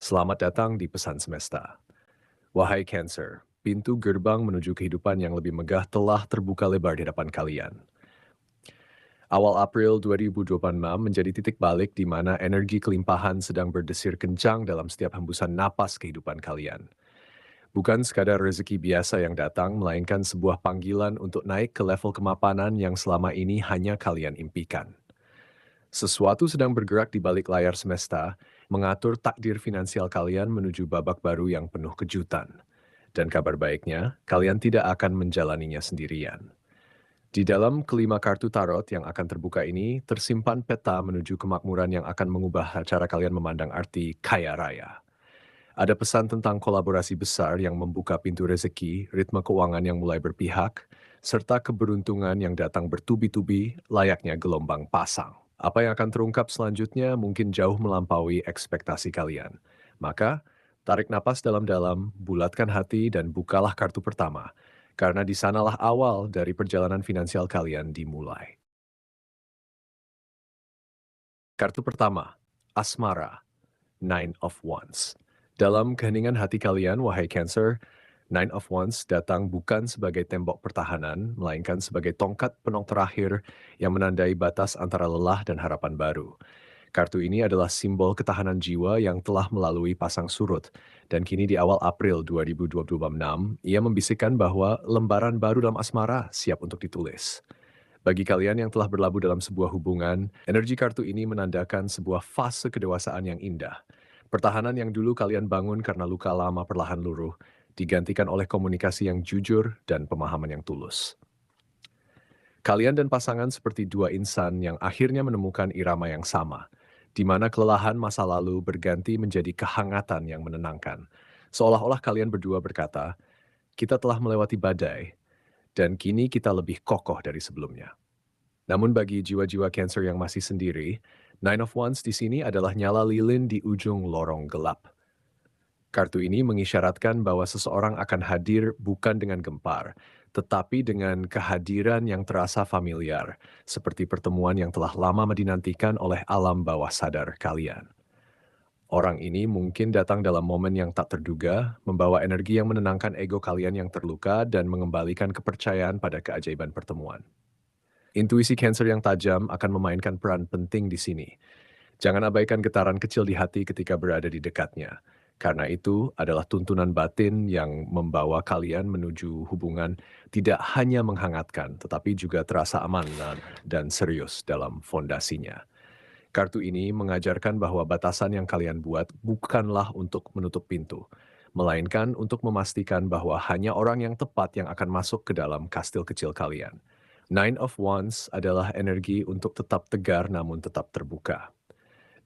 Selamat datang di Pesan Semesta. Wahai Cancer, pintu gerbang menuju kehidupan yang lebih megah telah terbuka lebar di hadapan kalian. Awal April 2026 menjadi titik balik di mana energi kelimpahan sedang berdesir kencang dalam setiap hembusan napas kehidupan kalian. Bukan sekadar rezeki biasa yang datang, melainkan sebuah panggilan untuk naik ke level kemapanan yang selama ini hanya kalian impikan. Sesuatu sedang bergerak di balik layar semesta, mengatur takdir finansial kalian menuju babak baru yang penuh kejutan. Dan kabar baiknya, kalian tidak akan menjalaninya sendirian. Di dalam kelima kartu tarot yang akan terbuka ini, tersimpan peta menuju kemakmuran yang akan mengubah cara kalian memandang arti kaya raya. Ada pesan tentang kolaborasi besar yang membuka pintu rezeki, ritme keuangan yang mulai berpihak, serta keberuntungan yang datang bertubi-tubi layaknya gelombang pasang. Apa yang akan terungkap selanjutnya mungkin jauh melampaui ekspektasi kalian. Maka, tarik napas dalam-dalam, bulatkan hati, dan bukalah kartu pertama, karena di sanalah awal dari perjalanan finansial kalian dimulai. Kartu pertama, Asmara, Nine of Wands. Dalam keheningan hati kalian, wahai Cancer, Nine of Wands datang bukan sebagai tembok pertahanan, melainkan sebagai tongkat penong terakhir yang menandai batas antara lelah dan harapan baru. Kartu ini adalah simbol ketahanan jiwa yang telah melalui pasang surut, dan kini di awal April 2026, ia membisikkan bahwa lembaran baru dalam asmara siap untuk ditulis. Bagi kalian yang telah berlabuh dalam sebuah hubungan, energi kartu ini menandakan sebuah fase kedewasaan yang indah. Pertahanan yang dulu kalian bangun karena luka lama perlahan luruh, digantikan oleh komunikasi yang jujur dan pemahaman yang tulus. Kalian dan pasangan seperti dua insan yang akhirnya menemukan irama yang sama, di mana kelelahan masa lalu berganti menjadi kehangatan yang menenangkan. Seolah-olah kalian berdua berkata, "Kita telah melewati badai, dan kini kita lebih kokoh dari sebelumnya." Namun bagi jiwa-jiwa Cancer yang masih sendiri, Nine of Wands di sini adalah nyala lilin di ujung lorong gelap. Kartu ini mengisyaratkan bahwa seseorang akan hadir bukan dengan gempar, tetapi dengan kehadiran yang terasa familiar, seperti pertemuan yang telah lama dinantikan oleh alam bawah sadar kalian. Orang ini mungkin datang dalam momen yang tak terduga, membawa energi yang menenangkan ego kalian yang terluka dan mengembalikan kepercayaan pada keajaiban pertemuan. Intuisi Cancer yang tajam akan memainkan peran penting di sini. Jangan abaikan getaran kecil di hati ketika berada di dekatnya, karena itu adalah tuntunan batin yang membawa kalian menuju hubungan tidak hanya menghangatkan, tetapi juga terasa aman dan serius dalam fondasinya. Kartu ini mengajarkan bahwa batasan yang kalian buat bukanlah untuk menutup pintu, melainkan untuk memastikan bahwa hanya orang yang tepat yang akan masuk ke dalam kastil kecil kalian. Nine of Wands adalah energi untuk tetap tegar namun tetap terbuka.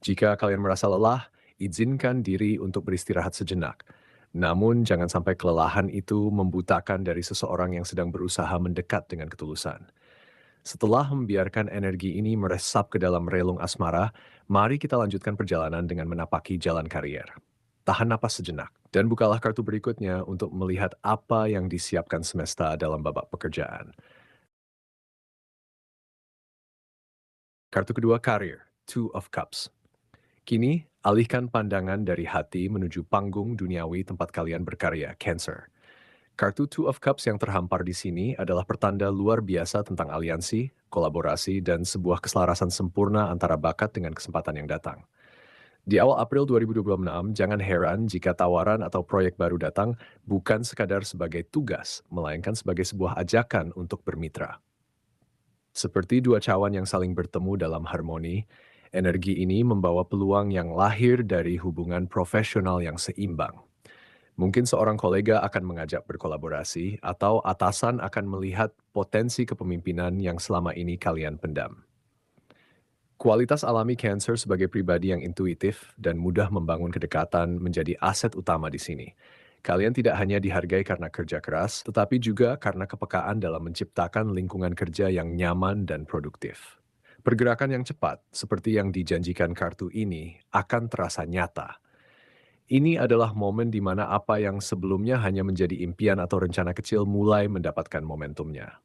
Jika kalian merasa lelah, izinkan diri untuk beristirahat sejenak. Namun jangan sampai kelelahan itu membutakan dari seseorang yang sedang berusaha mendekat dengan ketulusan. Setelah membiarkan energi ini meresap ke dalam relung asmara, mari kita lanjutkan perjalanan dengan menapaki jalan karier. Tahan napas sejenak, dan bukalah kartu berikutnya untuk melihat apa yang disiapkan semesta dalam babak pekerjaan. Kartu kedua, karir, Two of Cups. Kini, alihkan pandangan dari hati menuju panggung duniawi tempat kalian berkarya, Cancer. Kartu Two of Cups yang terhampar di sini adalah pertanda luar biasa tentang aliansi, kolaborasi, dan sebuah keselarasan sempurna antara bakat dengan kesempatan yang datang. Di awal April 2026, jangan heran jika tawaran atau proyek baru datang bukan sekadar sebagai tugas, melainkan sebagai sebuah ajakan untuk bermitra. Seperti dua cawan yang saling bertemu dalam harmoni, energi ini membawa peluang yang lahir dari hubungan profesional yang seimbang. Mungkin seorang kolega akan mengajak berkolaborasi, atau atasan akan melihat potensi kepemimpinan yang selama ini kalian pendam. Kualitas alami Cancer sebagai pribadi yang intuitif dan mudah membangun kedekatan menjadi aset utama di sini. Kalian tidak hanya dihargai karena kerja keras, tetapi juga karena kepekaan dalam menciptakan lingkungan kerja yang nyaman dan produktif. Pergerakan yang cepat, seperti yang dijanjikan kartu ini, akan terasa nyata. Ini adalah momen di mana apa yang sebelumnya hanya menjadi impian atau rencana kecil mulai mendapatkan momentumnya.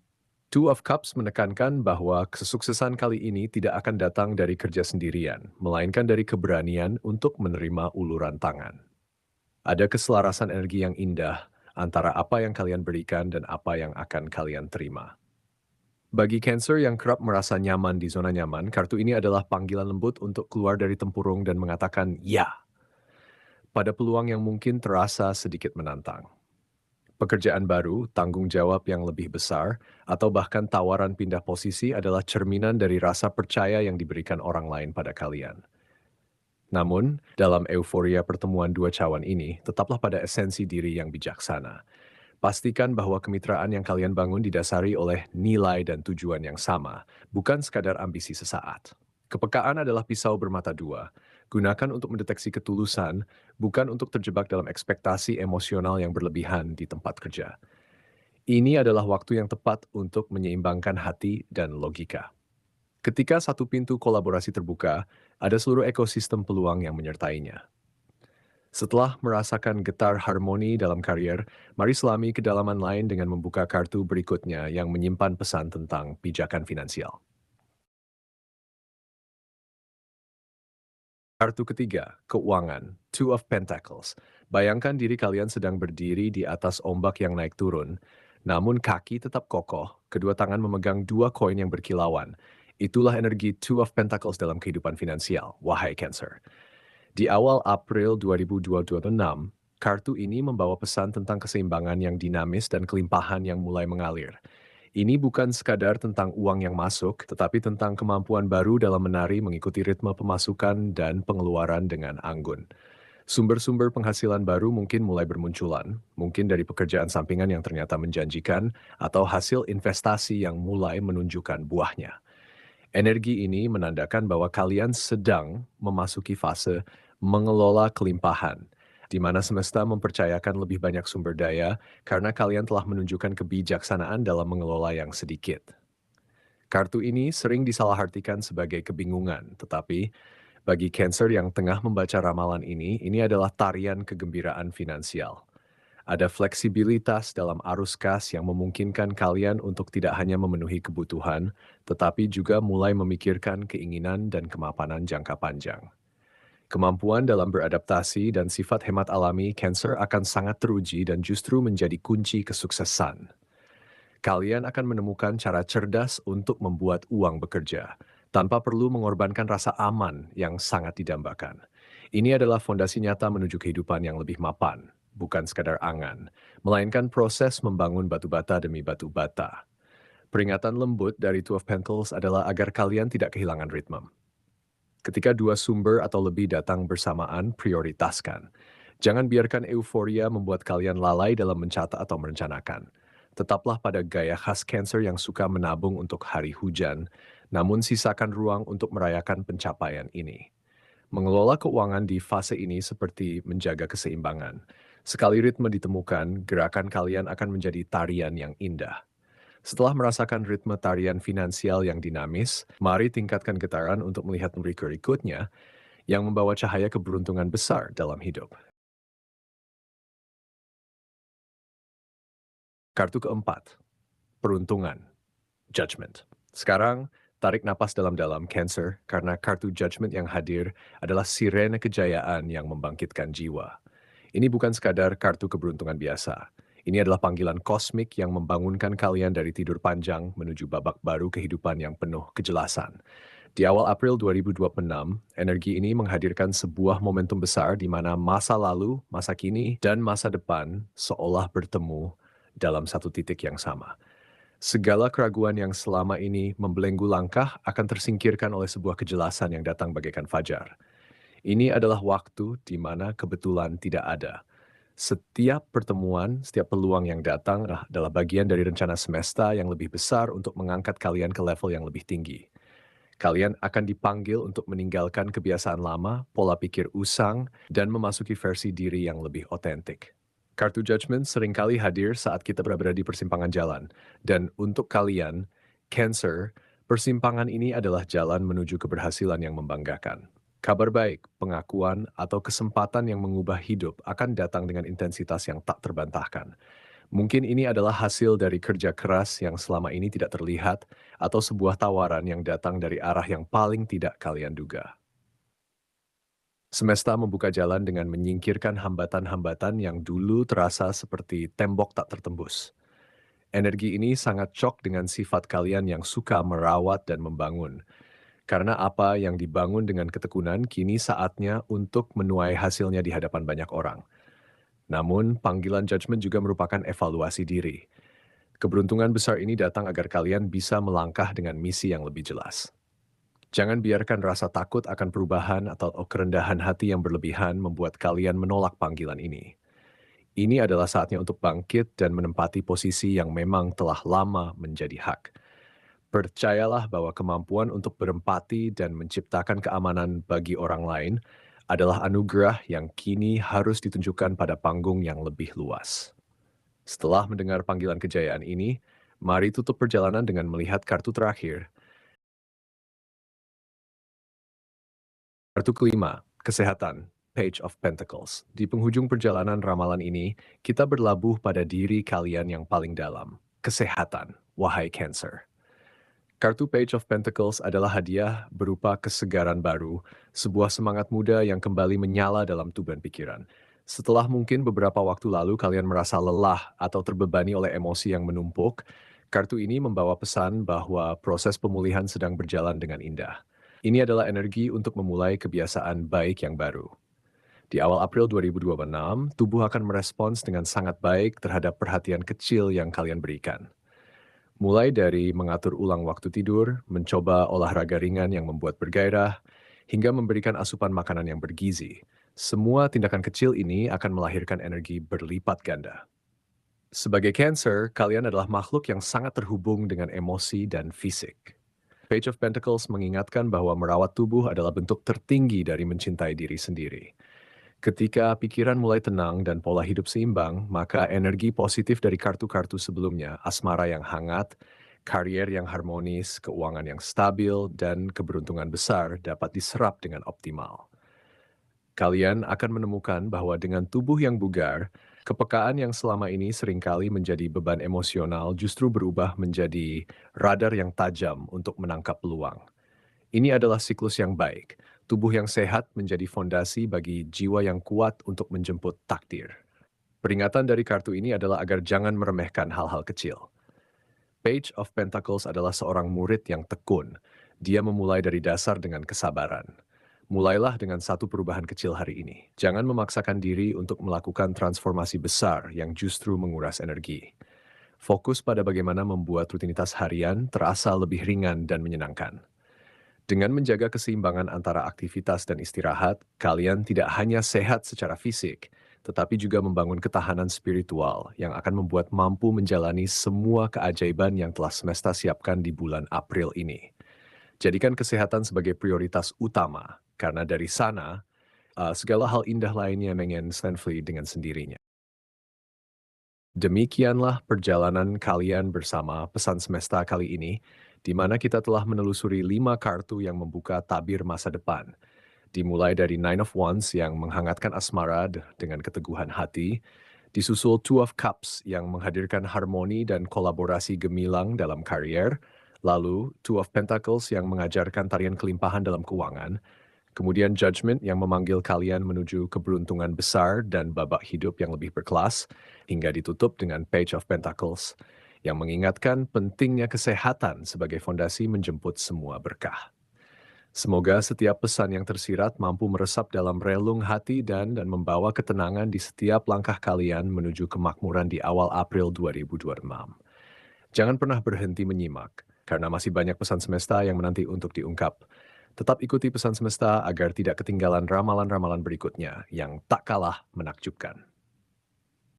Two of Cups menekankan bahwa kesuksesan kali ini tidak akan datang dari kerja sendirian, melainkan dari keberanian untuk menerima uluran tangan. Ada keselarasan energi yang indah antara apa yang kalian berikan dan apa yang akan kalian terima. Bagi Cancer yang kerap merasa nyaman di zona nyaman, kartu ini adalah panggilan lembut untuk keluar dari tempurung dan mengatakan "ya" pada peluang yang mungkin terasa sedikit menantang. Pekerjaan baru, tanggung jawab yang lebih besar, atau bahkan tawaran pindah posisi adalah cerminan dari rasa percaya yang diberikan orang lain pada kalian. Namun, dalam euforia pertemuan dua cawan ini, tetaplah pada esensi diri yang bijaksana. Pastikan bahwa kemitraan yang kalian bangun didasari oleh nilai dan tujuan yang sama, bukan sekadar ambisi sesaat. Kepekaan adalah pisau bermata dua. Gunakan untuk mendeteksi ketulusan, bukan untuk terjebak dalam ekspektasi emosional yang berlebihan di tempat kerja. Ini adalah waktu yang tepat untuk menyeimbangkan hati dan logika. Ketika satu pintu kolaborasi terbuka, ada seluruh ekosistem peluang yang menyertainya. Setelah merasakan getar harmoni dalam karier, mari selami kedalaman lain dengan membuka kartu berikutnya yang menyimpan pesan tentang pijakan finansial. Kartu ketiga, keuangan, Two of Pentacles. Bayangkan diri kalian sedang berdiri di atas ombak yang naik turun, namun kaki tetap kokoh, kedua tangan memegang dua koin yang berkilauan. Itulah energi Two of Pentacles dalam kehidupan finansial, wahai Cancer. Di awal April 2026, kartu ini membawa pesan tentang keseimbangan yang dinamis dan kelimpahan yang mulai mengalir. Ini bukan sekadar tentang uang yang masuk, tetapi tentang kemampuan baru dalam menari mengikuti ritme pemasukan dan pengeluaran dengan anggun. Sumber-sumber penghasilan baru mungkin mulai bermunculan, mungkin dari pekerjaan sampingan yang ternyata menjanjikan, atau hasil investasi yang mulai menunjukkan buahnya. Energi ini menandakan bahwa kalian sedang memasuki fase mengelola kelimpahan, di mana semesta mempercayakan lebih banyak sumber daya karena kalian telah menunjukkan kebijaksanaan dalam mengelola yang sedikit. Kartu ini sering disalahartikan sebagai kebingungan, tetapi bagi Cancer yang tengah membaca ramalan ini adalah tarian kegembiraan finansial. Ada fleksibilitas dalam arus kas yang memungkinkan kalian untuk tidak hanya memenuhi kebutuhan, tetapi juga mulai memikirkan keinginan dan kemapanan jangka panjang. Kemampuan dalam beradaptasi dan sifat hemat alami Cancer akan sangat teruji dan justru menjadi kunci kesuksesan. Kalian akan menemukan cara cerdas untuk membuat uang bekerja, tanpa perlu mengorbankan rasa aman yang sangat didambakan. Ini adalah fondasi nyata menuju kehidupan yang lebih mapan, bukan sekadar angan, melainkan proses membangun batu bata demi batu bata. Peringatan lembut dari Two of Pentacles adalah agar kalian tidak kehilangan ritme. Ketika dua sumber atau lebih datang bersamaan, prioritaskan. Jangan biarkan euforia membuat kalian lalai dalam mencatat atau merencanakan. Tetaplah pada gaya khas Cancer yang suka menabung untuk hari hujan, namun sisakan ruang untuk merayakan pencapaian ini. Mengelola keuangan di fase ini seperti menjaga keseimbangan. Sekali ritme ditemukan, gerakan kalian akan menjadi tarian yang indah. Setelah merasakan ritme tarian finansial yang dinamis, mari tingkatkan getaran untuk melihat berikutnya yang membawa cahaya keberuntungan besar dalam hidup. Kartu keempat, peruntungan, judgment. Sekarang, tarik napas dalam-dalam Cancer karena kartu judgment yang hadir adalah sirene kejayaan yang membangkitkan jiwa. Ini bukan sekadar kartu keberuntungan biasa. Ini adalah panggilan kosmik yang membangunkan kalian dari tidur panjang menuju babak baru kehidupan yang penuh kejelasan. Di awal April 2026, energi ini menghadirkan sebuah momentum besar di mana masa lalu, masa kini, dan masa depan seolah bertemu dalam satu titik yang sama. Segala keraguan yang selama ini membelenggu langkah akan tersingkirkan oleh sebuah kejelasan yang datang bagaikan fajar. Ini adalah waktu di mana kebetulan tidak ada. Setiap pertemuan, setiap peluang yang datang adalah bagian dari rencana semesta yang lebih besar untuk mengangkat kalian ke level yang lebih tinggi. Kalian akan dipanggil untuk meninggalkan kebiasaan lama, pola pikir usang, dan memasuki versi diri yang lebih otentik. Kartu judgment seringkali hadir saat kita berada di persimpangan jalan. Dan untuk kalian, Cancer, persimpangan ini adalah jalan menuju keberhasilan yang membanggakan. Kabar baik, pengakuan, atau kesempatan yang mengubah hidup akan datang dengan intensitas yang tak terbantahkan. Mungkin ini adalah hasil dari kerja keras yang selama ini tidak terlihat, atau sebuah tawaran yang datang dari arah yang paling tidak kalian duga. Semesta membuka jalan dengan menyingkirkan hambatan-hambatan yang dulu terasa seperti tembok tak tertembus. Energi ini sangat cocok dengan sifat kalian yang suka merawat dan membangun. Karena apa yang dibangun dengan ketekunan kini saatnya untuk menuai hasilnya di hadapan banyak orang. Namun, panggilan judgment juga merupakan evaluasi diri. Keberuntungan besar ini datang agar kalian bisa melangkah dengan misi yang lebih jelas. Jangan biarkan rasa takut akan perubahan atau kerendahan hati yang berlebihan membuat kalian menolak panggilan ini. Ini adalah saatnya untuk bangkit dan menempati posisi yang memang telah lama menjadi hak. Percayalah bahwa kemampuan untuk berempati dan menciptakan keamanan bagi orang lain adalah anugerah yang kini harus ditunjukkan pada panggung yang lebih luas. Setelah mendengar panggilan kejayaan ini, mari tutup perjalanan dengan melihat kartu terakhir. Kartu kelima, kesehatan, Page of Pentacles. Di penghujung perjalanan ramalan ini, kita berlabuh pada diri kalian yang paling dalam. Kesehatan, wahai Cancer. Kartu Page of Pentacles adalah hadiah berupa kesegaran baru, sebuah semangat muda yang kembali menyala dalam tubuh dan pikiran. Setelah mungkin beberapa waktu lalu kalian merasa lelah atau terbebani oleh emosi yang menumpuk, kartu ini membawa pesan bahwa proses pemulihan sedang berjalan dengan indah. Ini adalah energi untuk memulai kebiasaan baik yang baru. Di awal April 2026, tubuh akan merespons dengan sangat baik terhadap perhatian kecil yang kalian berikan. Mulai dari mengatur ulang waktu tidur, mencoba olahraga ringan yang membuat bergairah, hingga memberikan asupan makanan yang bergizi. Semua tindakan kecil ini akan melahirkan energi berlipat ganda. Sebagai Cancer, kalian adalah makhluk yang sangat terhubung dengan emosi dan fisik. Page of Pentacles mengingatkan bahwa merawat tubuh adalah bentuk tertinggi dari mencintai diri sendiri. Ketika pikiran mulai tenang dan pola hidup seimbang, maka energi positif dari kartu-kartu sebelumnya, asmara yang hangat, karier yang harmonis, keuangan yang stabil, dan keberuntungan besar dapat diserap dengan optimal. Kalian akan menemukan bahwa dengan tubuh yang bugar, kepekaan yang selama ini seringkali menjadi beban emosional justru berubah menjadi radar yang tajam untuk menangkap peluang. Ini adalah siklus yang baik. Tubuh yang sehat menjadi fondasi bagi jiwa yang kuat untuk menjemput takdir. Peringatan dari kartu ini adalah agar jangan meremehkan hal-hal kecil. Page of Pentacles adalah seorang murid yang tekun. Dia memulai dari dasar dengan kesabaran. Mulailah dengan satu perubahan kecil hari ini. Jangan memaksakan diri untuk melakukan transformasi besar yang justru menguras energi. Fokus pada bagaimana membuat rutinitas harian terasa lebih ringan dan menyenangkan. Dengan menjaga keseimbangan antara aktivitas dan istirahat, kalian tidak hanya sehat secara fisik, tetapi juga membangun ketahanan spiritual yang akan membuat mampu menjalani semua keajaiban yang telah semesta siapkan di bulan April ini. Jadikan kesehatan sebagai prioritas utama, karena dari sana, segala hal indah lainnya mengenstanfly dengan sendirinya. Demikianlah perjalanan kalian bersama pesan semesta kali ini, di mana kita telah menelusuri 5 kartu yang membuka tabir masa depan. Dimulai dari Nine of Wands yang menghangatkan asmara dengan keteguhan hati, disusul Two of Cups yang menghadirkan harmoni dan kolaborasi gemilang dalam karier, lalu Two of Pentacles yang mengajarkan tarian kelimpahan dalam keuangan, kemudian Judgment yang memanggil kalian menuju keberuntungan besar dan babak hidup yang lebih berkelas, hingga ditutup dengan Page of Pentacles yang mengingatkan pentingnya kesehatan sebagai fondasi menjemput semua berkah. Semoga setiap pesan yang tersirat mampu meresap dalam relung hati dan membawa ketenangan di setiap langkah kalian menuju kemakmuran di awal April 2026. Jangan pernah berhenti menyimak, karena masih banyak pesan semesta yang menanti untuk diungkap. Tetap ikuti pesan semesta agar tidak ketinggalan ramalan-ramalan berikutnya yang tak kalah menakjubkan.